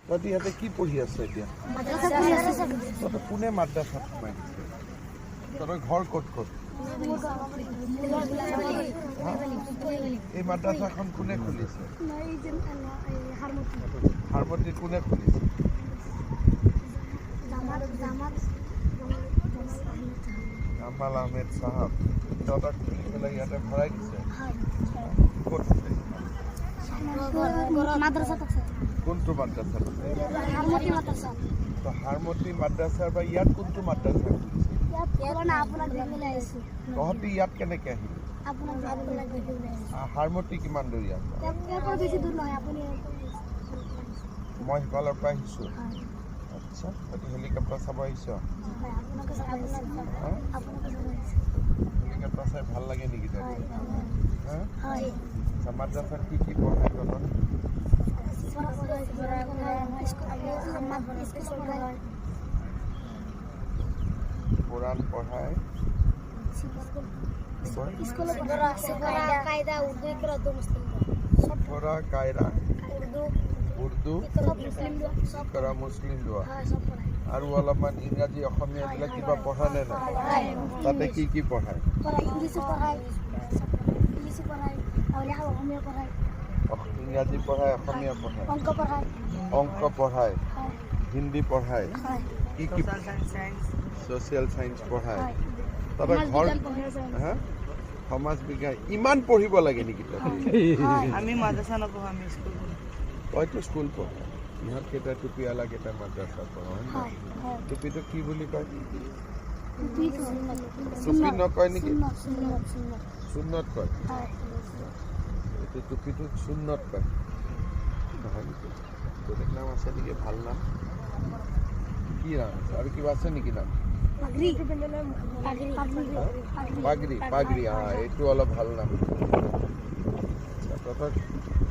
তহঁতি ইয়াতে কি পঢ়ি আছ এতিয়া তহঁতে কোনে মাদ্ৰাছাত সোমাই দিছে তহঁতৰ ঘৰ ক'ত ক'ত এই মাদ্ৰাছাখন কোনে খুলিছে হাৰমতি কোনে খুলিছে জামাল আহমেদ চাহাব তহঁতক খুলি পেলাই ইয়াতে ভৰাই দিছে ক'ত আছে কোনটো মাদ্ৰাছাত আছে তো হাৰমতি মাদ্ৰাছাৰ পৰা ইয়াত কোনটো মাদ্ৰাছা খুলিছে তহঁতি ইয়াত কেনেকৈ আহিলি হাৰমতি কিমান দূৰ ইয়াৰ মই সিফালৰ পৰা আহিছোঁ আচ্ছা তহঁতি হেলিকপ্টাৰ চাব আহিছ হেলিকপ্টাৰ চাই ভাল লাগে নেকি তহঁতি মাদ্ৰাছাত কি কি পঢ়াই তহঁতক কোৰআন পড়ায় সফৰা কায়দা উৰ্দু কৰা মুসলিম দোয়া আৰু অলপমান ইংৰাজী অসমীয়া এইবিলাক কিবা পঢ়া নে নাই তাতে কি কি পঢ়ায় ইংৰাজী পঢ়ায় অসমীয়া পঢ়ায় অংক পঢ়ায় হিন্দী পঢ়ায় কি কি সোশ্যাল সায়েন্স পঢ়ায় তাতে ঘৰ সমাজ বিজ্ঞান ইমান পঢ়িব লাগে নেকি আমি মাদ্ৰাছা নপঢ়ো আমি স্কুল তইতো স্কুল পঢ় ইহঁত কেইটা টুপিৱালা কেইটা মাদ্ৰাছা পঢ় টুপিটো কি বুলি কয় টুপি নকয় নেকি সুন্নত কয় এইটো টুপিটো সুন্নত কয় নহয় নেকি বেলেগ নাম আছে নেকি ভাল নাম কি নাম আৰু কিবা আছে নেকি নাম পাগৰি এইটো অলপ ভাল নাম তহঁতক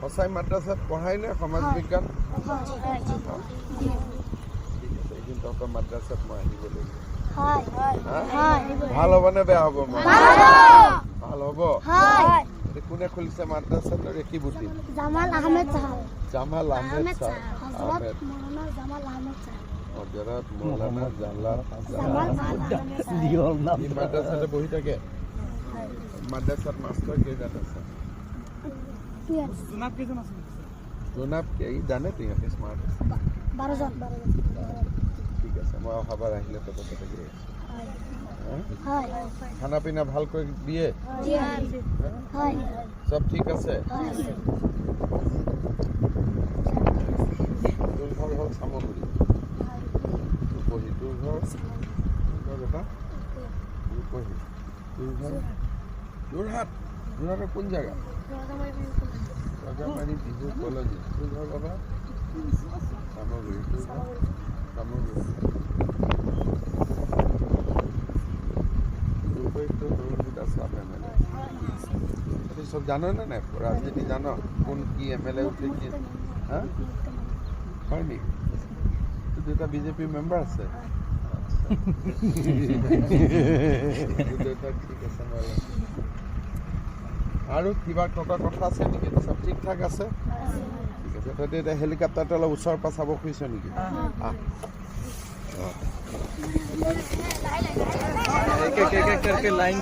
সঁচাই মাদ্ৰাছাত পঢ়াই নে সমাজ বিজ্ঞান এদিন তহঁতৰ মাদ্ৰাছাত মই আহিব লাগিব ভাল হ'ব নে বেয়া হ'ব মই ভাল হ'ব কোনে খুলিছে মাদ্ৰাছাটো ৰেকিবুদ্দিন জামাল আহমেদ হজৰত মৌলানা মাদ্ৰাছাতে বহি থাকে মাদ্ৰাছাত মাষ্টৰ কেইজন আছে জোনাব জানে তো ইহঁতে স্মাৰ্ট ঠিক আছে মই অহাবাৰ আহিলে তহঁতৰ তাতে গৈ খানা পিনা ভালকৈ দিয়ে সব ঠিক আছে তোৰ ঘৰ হ'ল চামগুৰি তোৰ ঘৰ বেটা যোৰহাটৰ কোন জেগা ৰজামাৰী বিহু কলনী তোৰ ঘৰ বাবা চামগুৰি তোৰ ঘৰ চামগুৰি সব জানো না নাই রাজনীতি জানো কোন কি এমএলএ উঠে কি হ্যাঁ হয় নেকি দুটা বিজেপি মেম্বার আছে আৰু কিবা টকা কথা আছে নেকি সব ঠিক ঠাক আছে ঠিক আছে তহঁতে এতিয়া হেলিকপ্টাৰটো অলপ ওচৰৰ পৰা চাব খুজিছ নেকি करके लाइन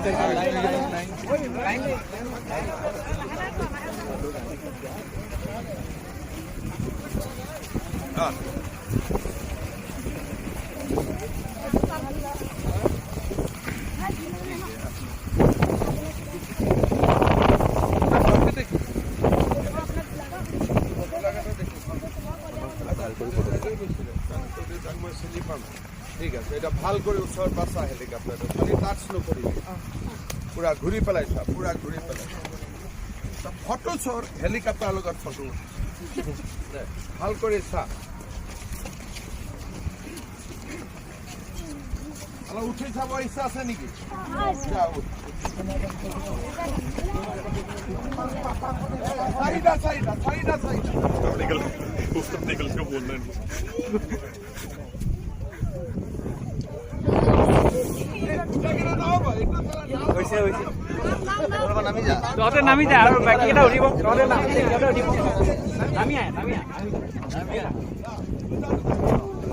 ঠিক আছে এটা ভাল কৰে ওচৰ পাছা হেলিকপ্টাৰটো খালি টাচ নকৰিবি পুৰা ঘূৰি পেলাই চা পুৰা ঘূৰি পেলাই ফটো চৰ হেলিকপ্টাৰ লগত ফটো ভাল কৰি চা অলপ উঠি চাব ইচ্ছা আছে নেকি তহঁতে নামি যা আৰু বাকী কেইটা উঠিব তহঁতে নামি আহ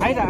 আইৰা